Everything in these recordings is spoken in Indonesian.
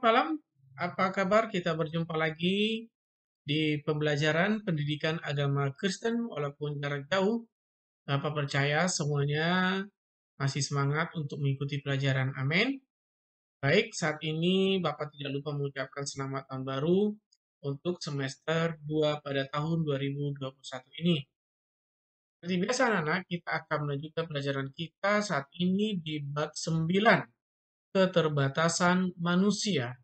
malam, apa kabar? Kita berjumpa lagi di pembelajaran pendidikan agama Kristen walaupun jarak jauh. Bapak percaya semuanya masih semangat untuk mengikuti pelajaran. Amin. Baik, saat ini Bapak tidak lupa mengucapkan selamat tahun baru untuk semester 2 pada tahun 2021 ini. Seperti biasa anak-anak, kita akan melanjutkan pelajaran kita saat ini di bab 9, keterbatasan manusia.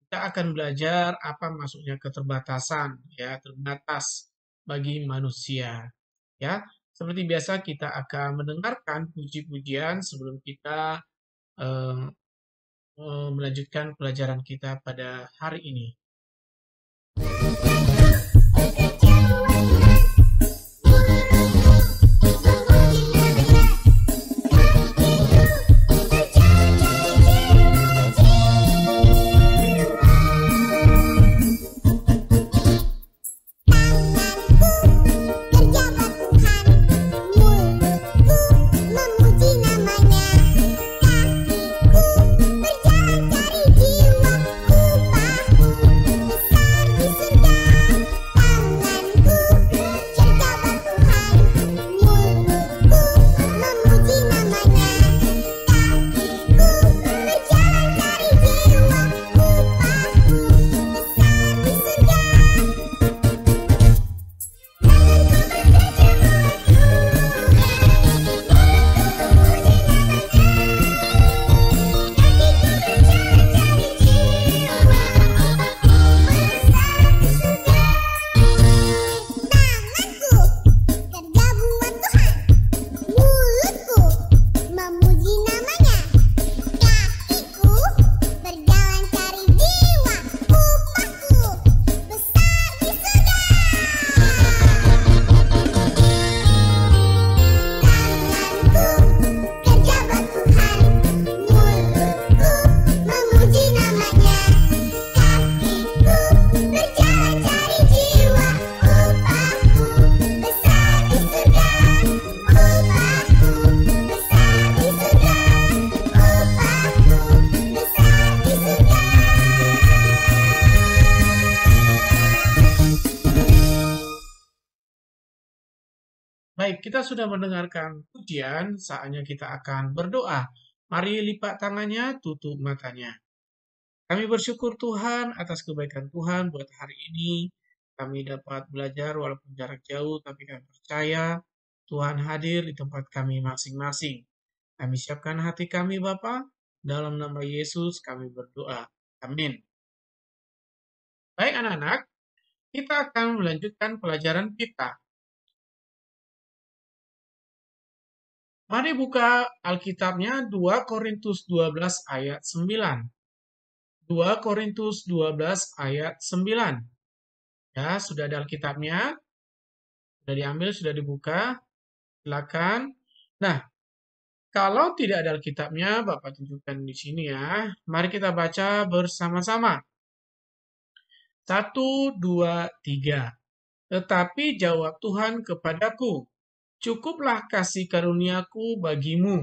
Kita akan belajar apa maksudnya keterbatasan, ya, terbatas bagi manusia. Ya, seperti biasa kita akan mendengarkan puji-pujian sebelum kita eh, melanjutkan pelajaran kita pada hari ini. Baik, kita sudah mendengarkan pujian, saatnya kita akan berdoa. Mari lipat tangannya, tutup matanya. Kami bersyukur Tuhan atas kebaikan Tuhan buat hari ini. Kami dapat belajar walaupun jarak jauh, tapi kami percaya Tuhan hadir di tempat kami masing-masing. Kami siapkan hati kami Bapa, dalam nama Yesus kami berdoa. Amin. Baik anak-anak, kita akan melanjutkan pelajaran kita. Mari buka Alkitabnya 2 Korintus 12 ayat 9. 2 Korintus 12 ayat 9. Ya, sudah ada Alkitabnya. Sudah diambil, sudah dibuka. Silakan. Nah, kalau tidak ada Alkitabnya, Bapak tunjukkan di sini ya. Mari kita baca bersama-sama. 1, 2, 3. Tetapi jawab Tuhan kepadaku, cukuplah kasih karuniaku bagimu,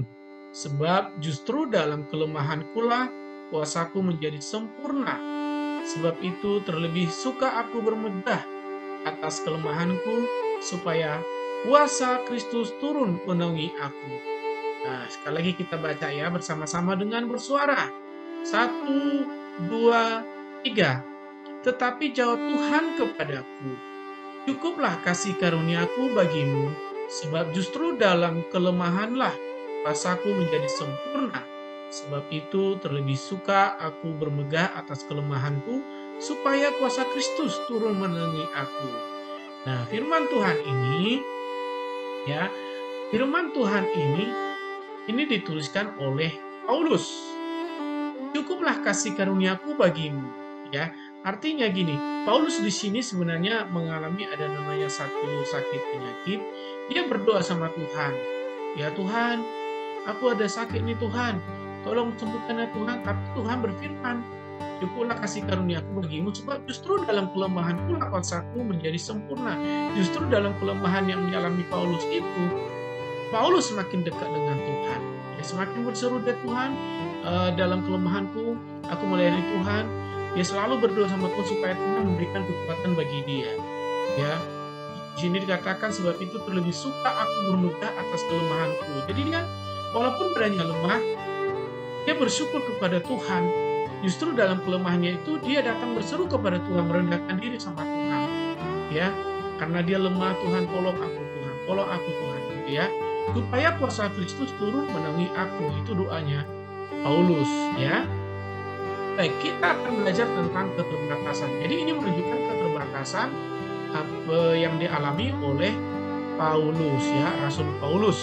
sebab justru dalam kelemahankulah kuasaku menjadi sempurna. Sebab itu terlebih suka aku bermegah atas kelemahanku, supaya kuasa Kristus turun menaungi aku. Nah, sekali lagi kita baca ya bersama-sama dengan bersuara. 1, 2, 3. Tetapi jawab Tuhan kepadaku, cukuplah kasih karuniaku bagimu, sebab justru dalam kelemahanlah kuasaku menjadi sempurna. Sebab itu terlebih suka aku bermegah atas kelemahanku, supaya kuasa Kristus turun menaungi aku. Nah, firman Tuhan ini, ya, firman Tuhan ini dituliskan oleh Paulus. Cukuplah kasih karuniaku bagimu, ya. Artinya gini, Paulus di sini sebenarnya mengalami ada namanya satu sakit penyakit. Dia berdoa sama Tuhan. Ya Tuhan, aku ada sakit nih Tuhan. Tolong sembuhkan ya Tuhan. Tapi Tuhan berfirman, cukuplah kasih karuniaku bagimu, sebab justru dalam kelemahanku kuasaku menjadi sempurna. Justru dalam kelemahan yang dialami Paulus itu, Paulus semakin dekat dengan Tuhan. Dia semakin berseru, Tuhan, dalam kelemahanku, aku melayani Tuhan. Dia selalu berdoa sama Tuhan supaya Tuhan memberikan kekuatan bagi dia. Ya, di sini dikatakan sebab itu terlebih suka aku bermegah atas kelemahanku. Jadi dia walaupun badannya lemah, dia bersyukur kepada Tuhan. Justru dalam kelemahannya itu dia datang berseru kepada Tuhan, merendahkan diri sama Tuhan. Ya, karena dia lemah, Tuhan tolong aku Tuhan, tolong aku Tuhan, gitu ya. Supaya kuasa Kristus turun menaungi aku, itu doanya Paulus, ya. Baik, kita akan belajar tentang keterbatasan. Jadi ini menunjukkan keterbatasan yang dialami oleh Paulus, ya, Rasul Paulus.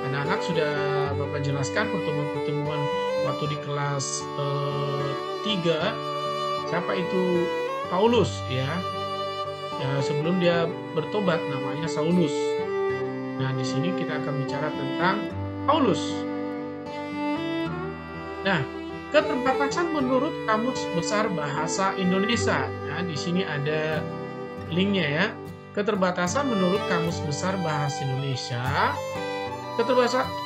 Anak-anak sudah Bapak jelaskan pertemuan-pertemuan waktu di kelas 3, siapa itu Paulus, ya. Sebelum dia bertobat namanya Saulus. Nah, di sini kita akan bicara tentang Paulus. Nah, keterbatasan menurut Kamus Besar Bahasa Indonesia. Nah, di sini ada linknya ya. Keterbatasan menurut Kamus Besar Bahasa Indonesia.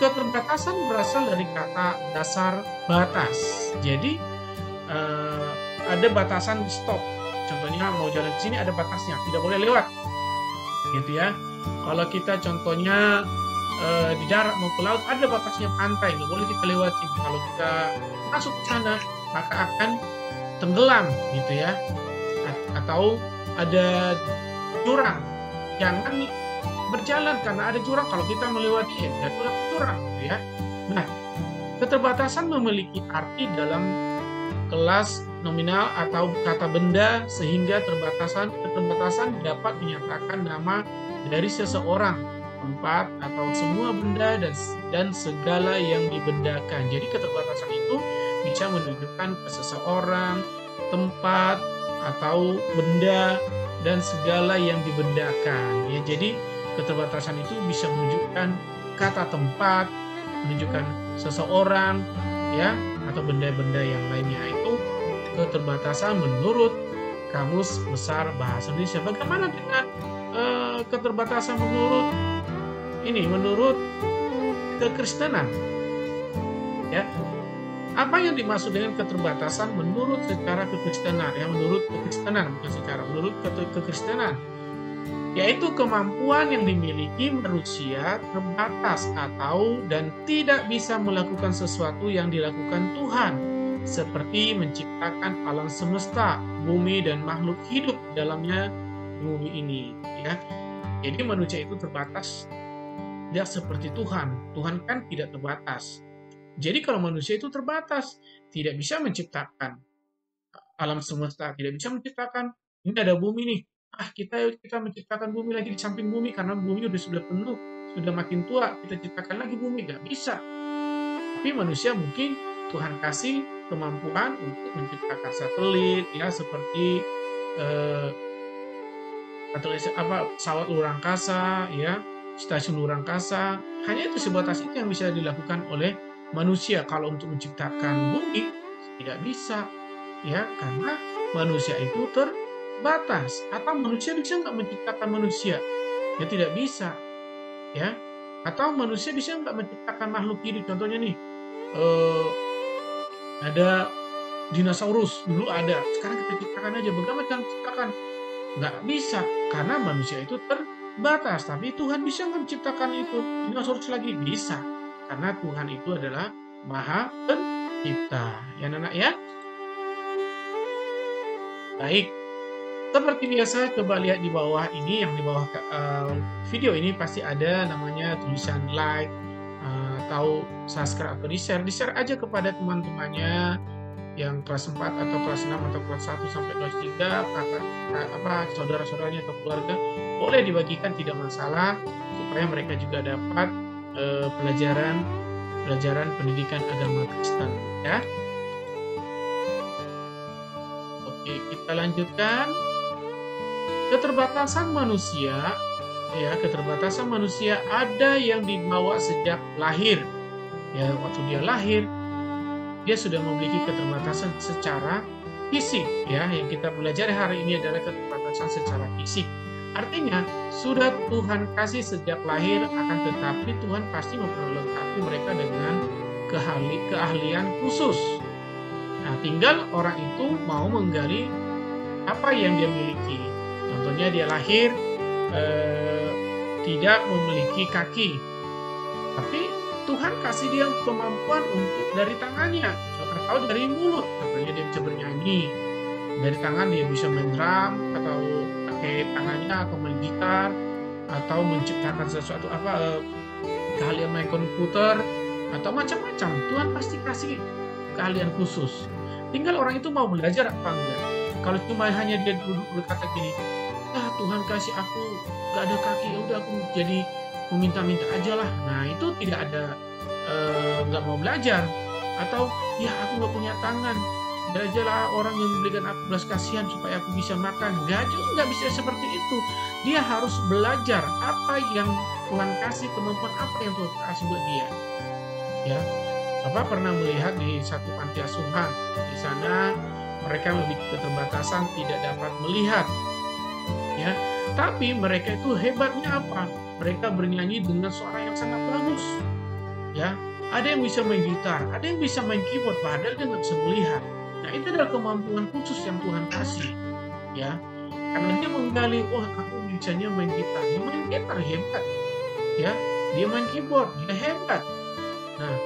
Keterbatasan berasal dari kata dasar batas. Jadi ada batasan stop. Contohnya mau jalan ke sini ada batasnya, tidak boleh lewat, gitu ya. Kalau kita contohnya di darat mau ke laut ada batasnya pantai, nggak boleh kita lewati. Kalau kita masuk ke sana maka akan tenggelam, gitu ya. Atau ada jurang, jangan berjalan karena ada jurang. Kalau kita melewati jatuh ke jurang, gitu ya. Nah, keterbatasan memiliki arti dalam kelas nominal atau kata benda sehingga keterbatasan dapat menyatakan nama dari seseorang, tempat atau semua benda dan segala yang dibendakan. Jadi keterbatasan itu bisa menunjukkan ke seseorang, tempat atau benda dan segala yang dibendakan. Ya, jadi keterbatasan itu bisa menunjukkan kata tempat, menunjukkan seseorang, ya, atau benda-benda yang lainnya. Itu keterbatasan menurut Kamus Besar Bahasa Indonesia. Bagaimana dengan keterbatasan menurut kekristenan? Ya, apa yang dimaksud dengan keterbatasan menurut secara kekristenan? Ya, menurut kekristenan, bukan secara, menurut kekristenan, yaitu kemampuan yang dimiliki manusia terbatas dan tidak bisa melakukan sesuatu yang dilakukan Tuhan, seperti menciptakan alam semesta, bumi dan makhluk hidup dalamnya bumi ini, ya. Jadi manusia itu terbatas, tidak seperti Tuhan. Tuhan kan tidak terbatas. Jadi kalau manusia itu terbatas, tidak bisa menciptakan alam semesta, tidak bisa menciptakan, ini ada bumi nih, kita menciptakan bumi lagi di samping bumi karena bumi sudah penuh, sudah makin tua, kita ciptakan lagi bumi, nggak bisa. Tapi manusia mungkin Tuhan kasih kemampuan untuk menciptakan satelit, ya, seperti pesawat luar angkasa, ya, stasiun luar angkasa. Hanya itu, sebatas itu yang bisa dilakukan oleh manusia. Kalau untuk menciptakan bumi tidak bisa, ya, karena manusia itu terbatas. Atau manusia bisa nggak menciptakan manusia? Ya tidak bisa, ya. Atau manusia bisa nggak menciptakan makhluk hidup? Contohnya nih, ada dinosaurus, dulu ada, sekarang kita ciptakan aja. Bagaimana cara menciptakan? Nggak bisa, karena manusia itu terbatas. Tapi Tuhan bisa nggak menciptakan itu? Dinosaurus lagi bisa, karena Tuhan itu adalah Maha Pencipta. Ya, anak-anak ya. Baik, seperti biasa, coba lihat di bawah ini, yang di bawah video ini pasti ada namanya tulisan like, atau subscribe atau di-share aja kepada teman-temannya yang kelas 4 atau kelas 6 atau kelas 1 sampai kelas 3, saudara-saudaranya atau keluarga, boleh dibagikan, tidak masalah, supaya mereka juga dapat pelajaran pendidikan agama Kristen, ya. Oke, kita lanjutkan. Keterbatasan manusia ada yang dibawa sejak lahir. Ya, waktu dia lahir, dia sudah memiliki keterbatasan secara fisik, ya. Yang kita pelajari hari ini adalah keterbatasan secara fisik. Artinya, sudah Tuhan kasih sejak lahir, akan tetapi Tuhan pasti memperlengkapi mereka dengan keahlian khusus. Nah, tinggal orang itu mau menggali apa yang dia miliki. Contohnya dia lahir tidak memiliki kaki, tapi Tuhan kasih dia kemampuan untuk dari tangannya atau dari mulut. Contohnya dia bisa bernyanyi, dari tangan dia bisa main drum atau pakai tangannya atau main gitar atau menciptakan sesuatu keahlian main komputer atau macam-macam. Tuhan pasti kasih keahlian khusus. Tinggal orang itu mau belajar apa enggak. Kalau cuma hanya dia duduk berkata gini, Tuhan kasih aku gak ada kaki, ya udah aku jadi meminta-minta aja lah. Nah, itu tidak ada nggak mau belajar. Atau ya aku nggak punya tangan, belajarlah orang yang memberikan aku belas kasihan supaya aku bisa makan. Nggak bisa seperti itu. Dia harus belajar apa yang Tuhan kasih, kemampuan apa yang Tuhan kasih buat dia. Ya, Bapak pernah melihat di satu panti asuhan. Di sana mereka memiliki keterbatasan, tidak dapat melihat. Ya, tapi mereka itu hebatnya apa? Mereka bernyanyi dengan suara yang sangat bagus. Ya, ada yang bisa main gitar, ada yang bisa main keyboard, padahal dia nggak bisa melihat. Nah, itu adalah kemampuan khusus yang Tuhan kasih. Ya, karena dia menggali, aku bisanya main gitar, dia main gitar hebat. Ya, dia main keyboard, dia hebat. Nah,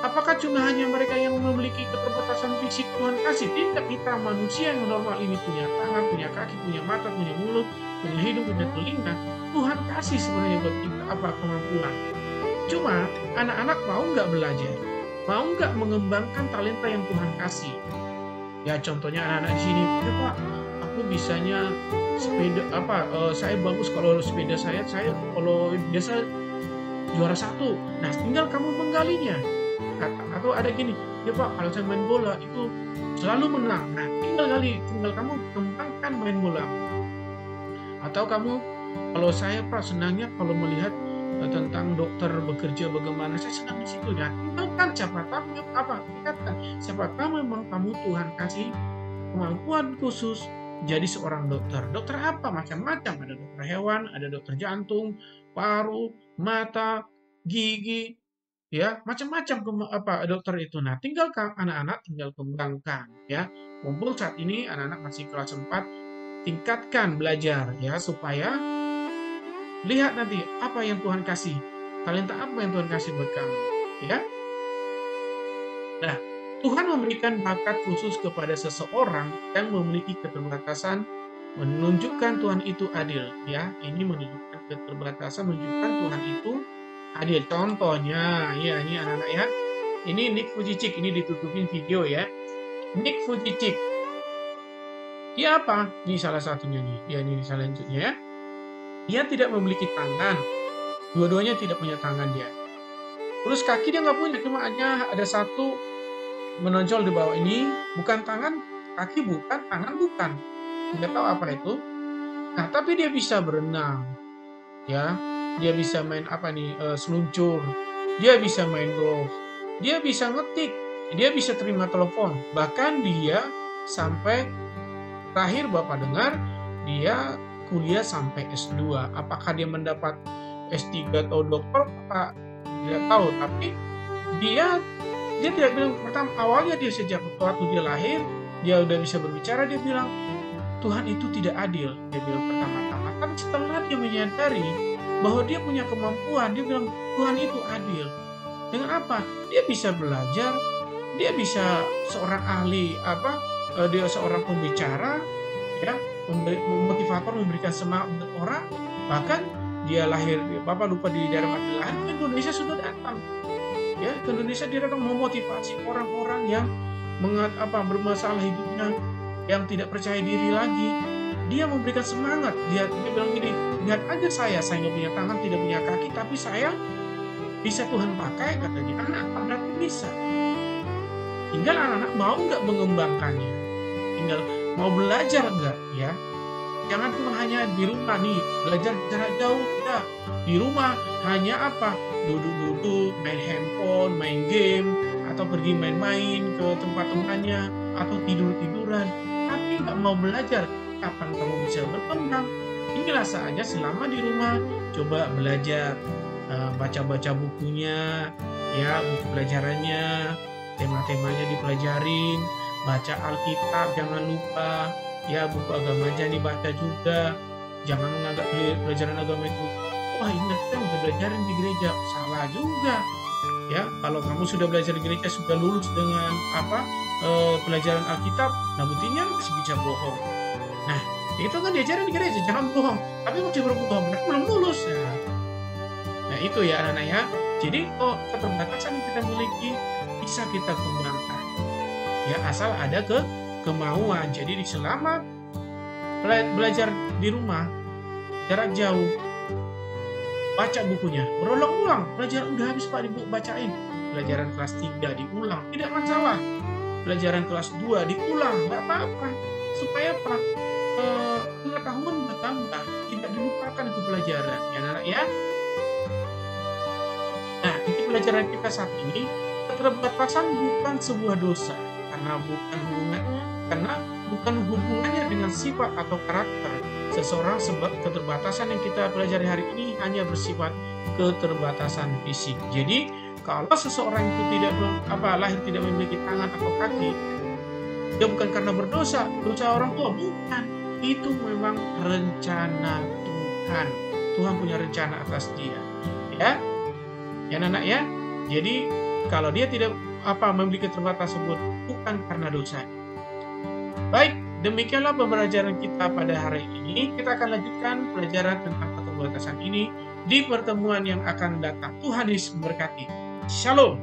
apakah cuma hanya mereka yang memiliki keterbatasan fisik Tuhan kasih? Tidak, kita manusia yang normal ini punya tangan, punya kaki, punya mata, punya mulut, punya hidung, punya telinga. Tuhan kasih sebenarnya buat kita kemampuan. Cuma anak-anak mau nggak belajar, mau nggak mengembangkan talenta yang Tuhan kasih. Ya, contohnya anak-anak di sini, Pak, aku bisanya sepeda saya bagus kalau sepeda saya kalau biasa juara 1. Nah, tinggal kamu menggalinya. Atau ada gini, ya Pak, kalau saya main bola itu selalu menang. Nah, tinggal kamu kembangkan main bola. Atau kamu, kalau saya Pak senangnya kalau melihat tentang dokter bekerja bagaimana, saya senang di situ. Ya, tinggalkan siapa tahu memang kamu Tuhan kasih kemampuan khusus jadi seorang dokter. Dokter apa? Macam-macam. Ada dokter hewan, ada dokter jantung, paru, mata, gigi, ya macam-macam dokter itu. Nah, tinggal anak-anak tinggal kembangkan. Ya, mumpung saat ini anak-anak masih kelas 4, tingkatkan belajar ya supaya lihat nanti apa yang Tuhan kasih, talenta apa yang Tuhan kasih buat kamu. Ya, nah, Tuhan memberikan bakat khusus kepada seseorang yang memiliki keterbatasan, menunjukkan Tuhan itu adil. Ya, ini menunjukkan keterbatasan, menunjukkan Tuhan itu adil. Contohnya, ya ini anak-anak ya. Ini Nick Vujicic, ini ditutupin video ya. Nick Vujicic. Dia apa? Ini salah satunya nih. Ya, ini selanjutnya ya. Dia tidak memiliki tangan. Dua-duanya tidak punya tangan dia. Terus kaki dia nggak punya, cuma hanya ada satu menonjol di bawah ini. Bukan tangan, kaki bukan, tangan bukan. Tidak tahu apa itu. Nah, tapi dia bisa berenang. Ya, dia bisa main seluncur, dia bisa main golf, dia bisa ngetik, dia bisa terima telepon. Bahkan dia sampai terakhir Bapak dengar dia kuliah sampai S2. Apakah dia mendapat S3 atau doktor? Apa tidak tahu. Tapi dia tidak bilang pertama. Awalnya dia sejak waktu dia lahir, dia udah bisa berbicara. Dia bilang Tuhan itu tidak adil. Dia bilang pertama-tama. Tapi setelah dia menyadari bahwa dia punya kemampuan, dia bilang Tuhan itu adil. Dengan apa? Dia bisa belajar, dia bisa seorang ahli dia seorang pembicara, ya, motivator, memberikan semangat untuk orang. Bahkan dia lahir, Bapak lupa di daerah mati lahir, ke Indonesia sudah datang. Ya, ke Indonesia dia datang memotivasi orang-orang yang bermasalah hidupnya, yang tidak percaya diri lagi. Dia memberikan semangat. Dia bilang gini, lihat aja saya nggak punya tangan, tidak punya kaki, tapi saya bisa Tuhan pakai, katanya. Anak berarti bisa. Tinggal anak-anak mau nggak mengembangkannya, tinggal mau belajar nggak, ya. Jangan cuma hanya di rumah nih belajar jarak jauh, tidak. Di rumah hanya duduk-duduk, main handphone, main game, atau pergi main-main ke tempat-tempatnya, atau tidur-tiduran, tapi nggak mau belajar. Kapan kamu bisa berkembang? Inilah saja selama di rumah, coba belajar, baca-baca bukunya, Ya, buku pelajarannya, tema-temanya dipelajarin, baca Alkitab jangan lupa, ya buku agama aja dibaca juga. Jangan menganggap pelajaran agama itu, wah ingat kita udah belajarin di gereja, salah juga. Ya, kalau kamu sudah belajar di gereja, sudah lulus dengan pelajaran Alkitab, nah buktinya masih bisa bohong. Nah, itu kan diajarin di gereja, jangan bohong, tapi masih berbohong, berarti belum lulus. Nah itu ya anak-anak ya. Jadi keterbatasan yang kita miliki bisa kita kembangkan. Ya asal ada kemauan. Jadi selama belajar di rumah jarak jauh, baca bukunya, berulang-ulang. Pelajaran udah habis Pak dibacain. Pelajaran kelas 3 diulang, tidak masalah. Pelajaran kelas 2 diulang, nggak apa-apa. Supaya apa? Pengetahuan bertambah, tidak dilupakan itu pelajaran. Ya anak-anak ya. Nah, di pelajaran kita saat ini, keterbatasan bukan sebuah dosa karena bukan hubungannya dengan sifat atau karakter seseorang, sebab keterbatasan yang kita pelajari hari ini hanya bersifat keterbatasan fisik. Jadi, kalau seseorang itu lahir tidak memiliki tangan atau kaki, dia bukan karena berdosa, dosa orang tua, bukan. Itu memang rencana Tuhan. Tuhan punya rencana atas dia. Ya anak-anak ya. Jadi kalau dia tidak memiliki keterbatasan tersebut bukan karena dosa. Baik, demikianlah pembelajaran kita pada hari ini. Kita akan lanjutkan pelajaran tentang keterbatasan ini di pertemuan yang akan datang. Tuhan Yesus memberkati. Shalom.